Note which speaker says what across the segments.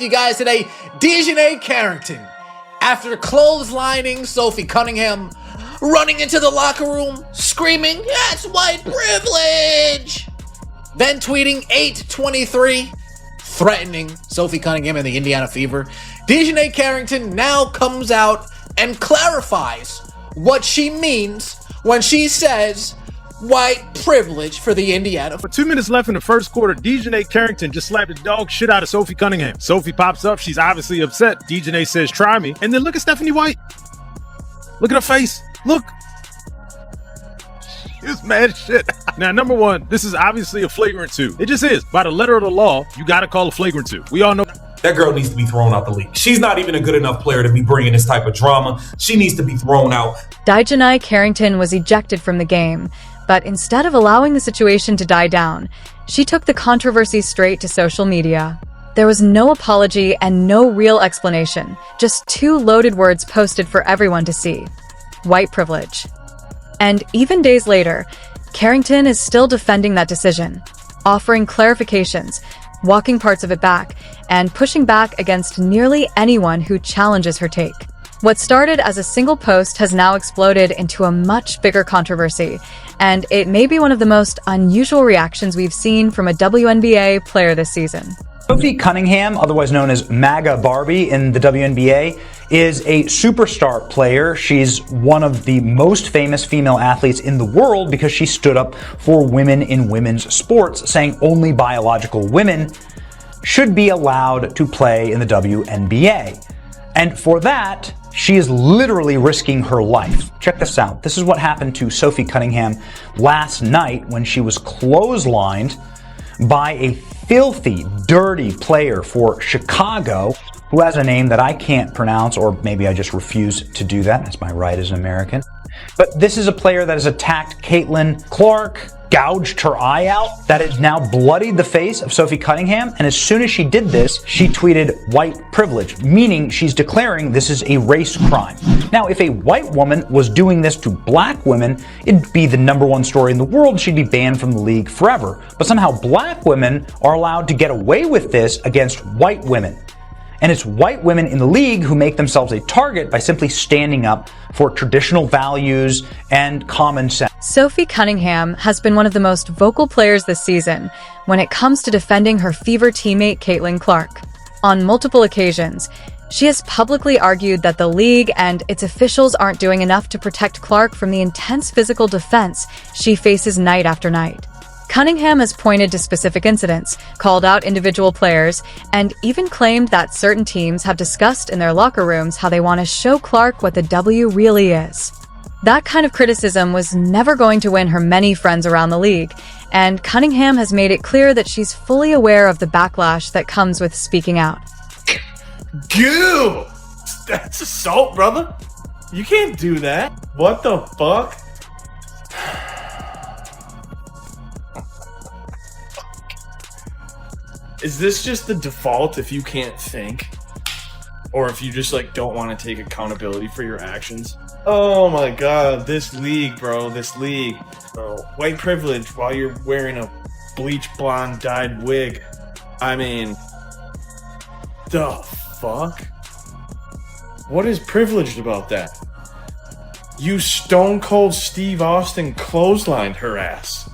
Speaker 1: You guys today, DiJonai Carrington, after clotheslining Sophie Cunningham, running into the locker room, screaming, "That's white privilege!" Then tweeting 8/23, threatening Sophie Cunningham and the Indiana Fever. DiJonai Carrington now comes out and clarifies what she means when she says white privilege for the Indiana.
Speaker 2: For 2 minutes left in the first quarter, DiJonai Carrington just slapped the dog shit out of Sophie Cunningham. Sophie pops up. She's obviously upset. DiJonai says, "Try me." And then look at Stephanie White. Look at her face. Look. She was mad as shit. Now, number one, this is obviously a flagrant 2. It just is. By the letter of the law, you got to call a flagrant 2. We all know
Speaker 3: that girl needs to be thrown out the league. She's not even a good enough player to be bringing this type of drama. She needs to be thrown out.
Speaker 4: DiJonai Carrington was ejected from the game, but instead of allowing the situation to die down, she took the controversy straight to social media. There was no apology and no real explanation, just 2 loaded words posted for everyone to see. White privilege. And even days later, Carrington is still defending that decision, offering clarifications, walking parts of it back, and pushing back against nearly anyone who challenges her take. What started as a single post has now exploded into a much bigger controversy, and it may be one of the most unusual reactions we've seen from a WNBA player this season.
Speaker 5: Sophie Cunningham, otherwise known as MAGA Barbie in the WNBA, is a superstar player. She's one of the most famous female athletes in the world because she stood up for women in women's sports, saying only biological women should be allowed to play in the WNBA. And for that, she is literally risking her life. Check this out. This is what happened to Sophie Cunningham last night when she was clotheslined by a filthy, dirty player for Chicago who has a name that I can't pronounce, or maybe I just refuse to do that. That's my right as an American. But this is a player that has attacked Caitlin Clark, gouged her eye out, that has now bloodied the face of Sophie Cunningham. And as soon as she did this, she tweeted white privilege, meaning she's declaring this is a race crime. Now, if a white woman was doing this to black women, it'd be the #1 story in the world. She'd be banned from the league forever. But somehow black women are allowed to get away with this against white women. And it's white women in the league who make themselves a target by simply standing up for traditional values and common sense.
Speaker 4: Sophie Cunningham has been one of the most vocal players this season when it comes to defending her Fever teammate Caitlin Clark. On multiple occasions, she has publicly argued that the league and its officials aren't doing enough to protect Clark from the intense physical defense she faces night after night. Cunningham has pointed to specific incidents, called out individual players, and even claimed that certain teams have discussed in their locker rooms how they want to show Clark what the W really is. That kind of criticism was never going to win her many friends around the league, and Cunningham has made it clear that she's fully aware of the backlash that comes with speaking out.
Speaker 6: Goo! That's assault, brother. You can't do that. What the fuck? Is this just the default if you can't think? Or if you just don't want to take accountability for your actions? Oh my god, this league, bro, this league. Bro, white privilege while you're wearing a bleach blonde dyed wig. I mean, the fuck? What is privileged about that? You Stone Cold Steve Austin clotheslined her ass.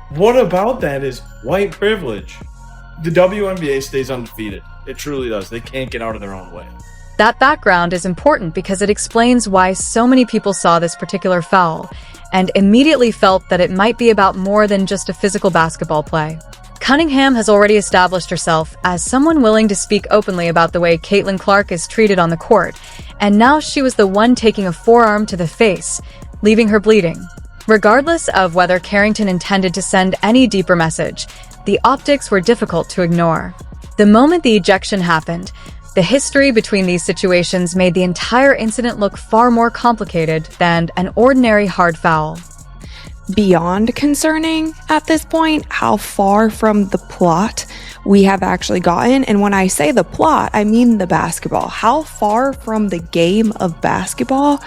Speaker 6: What about that is white privilege? The WNBA stays undefeated. It truly does. They can't get out of their own way.
Speaker 4: That background is important because it explains why so many people saw this particular foul and immediately felt that it might be about more than just a physical basketball play. Cunningham has already established herself as someone willing to speak openly about the way Caitlin Clark is treated on the court, and now she was the one taking a forearm to the face, leaving her bleeding. Regardless of whether Carrington intended to send any deeper message, the optics were difficult to ignore. The moment the ejection happened, the history between these situations made the entire incident look far more complicated than an ordinary hard foul.
Speaker 7: Beyond concerning at this point how far from the plot we have actually gotten. And when I say the plot, I mean the basketball. How far from the game of basketball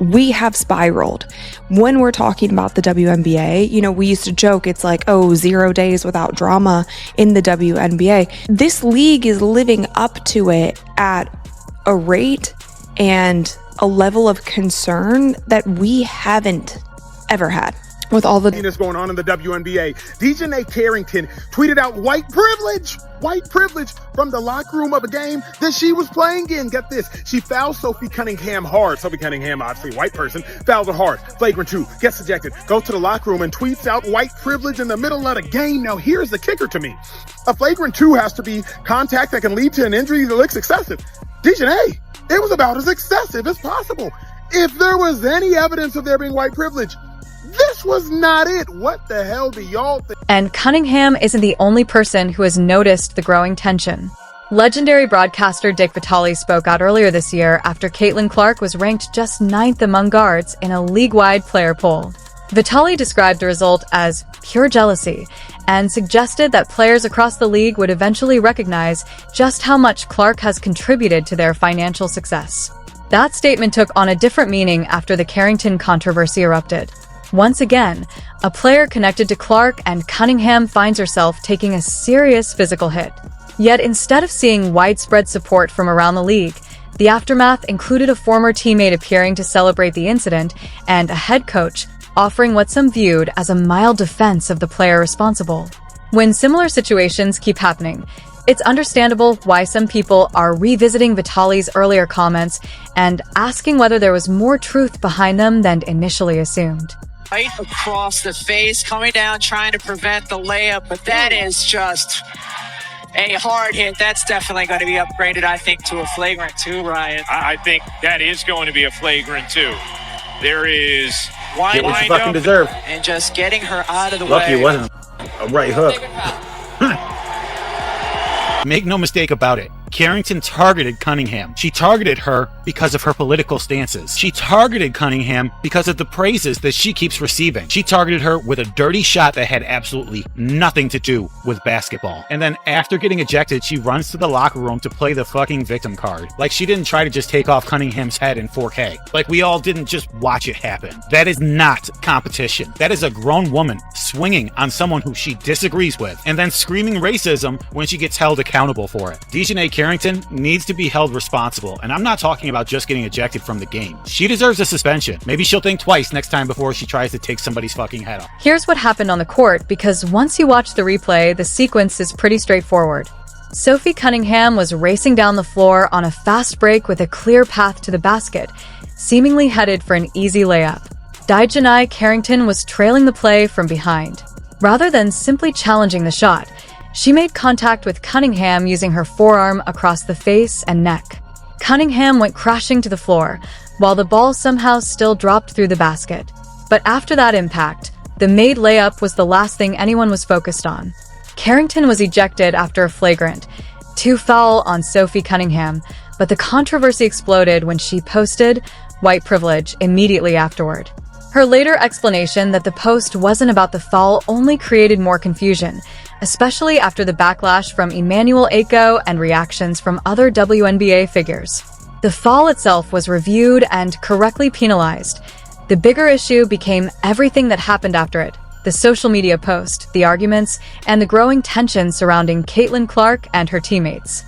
Speaker 7: We have spiraled. When we're talking about the WNBA, we used to joke, it's like, 0 days without drama in the WNBA. This league is living up to it at a rate and a level of concern that we haven't ever had. With all the
Speaker 8: that's going on in the WNBA, DiJonai Carrington tweeted out white privilege from the locker room of a game that she was playing in. Get this, she fouled Sophie Cunningham hard. Sophie Cunningham, obviously a white person, fouls her hard. Flagrant 2, gets ejected, goes to the locker room and tweets out white privilege in the middle of the game. Now here's the kicker to me. A flagrant 2 has to be contact that can lead to an injury that looks excessive. DiJonai, it was about as excessive as possible. If there was any evidence of there being white privilege, this was not it. What the hell do y'all think?
Speaker 4: And Cunningham isn't the only person who has noticed the growing tension. Legendary broadcaster Dick Vitale spoke out earlier this year after Caitlin Clark was ranked just 9th among guards in a league-wide player poll. Vitale described the result as pure jealousy and suggested that players across the league would eventually recognize just how much Clark has contributed to their financial success. That statement took on a different meaning after the Carrington controversy erupted. Once again, a player connected to Clark and Cunningham finds herself taking a serious physical hit. Yet instead of seeing widespread support from around the league, the aftermath included a former teammate appearing to celebrate the incident and a head coach offering what some viewed as a mild defense of the player responsible. When similar situations keep happening, it's understandable why some people are revisiting Vitale's earlier comments and asking whether there was more truth behind them than initially assumed.
Speaker 9: Right across the face, coming down, trying to prevent the layup, but that is just a hard hit. That's definitely going to be upgraded, I think, to a flagrant 2, Ryan.
Speaker 10: I think that is going to be a flagrant 2. There is
Speaker 11: get what you fucking deserve.
Speaker 9: And just getting her out of the
Speaker 11: Lucky
Speaker 9: way.
Speaker 11: it wasn't a right hook.
Speaker 12: Make no mistake about it. Carrington targeted Cunningham. She targeted her because of her political stances. She targeted Cunningham because of the praises that she keeps receiving. She targeted her with a dirty shot that had absolutely nothing to do with basketball. And then after getting ejected, she runs to the locker room to play the fucking victim card. Like she didn't try to just take off Cunningham's head in 4K. Like we all didn't just watch it happen. That is not competition. That is a grown woman swinging on someone who she disagrees with and then screaming racism when she gets held accountable for it. DiJonai Carrington needs to be held responsible, and I'm not talking about just getting ejected from the game. She deserves a suspension. Maybe she'll think twice next time before she tries to take somebody's fucking head off.
Speaker 4: Here's what happened on the court, because once you watch the replay, the sequence is pretty straightforward. Sophie Cunningham was racing down the floor on a fast break with a clear path to the basket, seemingly headed for an easy layup. DiJonai Carrington was trailing the play from behind. Rather than simply challenging the shot, she made contact with Cunningham using her forearm across the face and neck. Cunningham went crashing to the floor, while the ball somehow still dropped through the basket. But after that impact, the made layup was the last thing anyone was focused on. Carrington was ejected after a flagrant 2 foul on Sophie Cunningham, but the controversy exploded when she posted white privilege immediately afterward. Her later explanation that the post wasn't about the foul only created more confusion, especially after the backlash from Emmanuel Aiko and reactions from other WNBA figures. The foul itself was reviewed and correctly penalized. The bigger issue became everything that happened after it: the social media post, the arguments, and the growing tension surrounding Caitlin Clark and her teammates.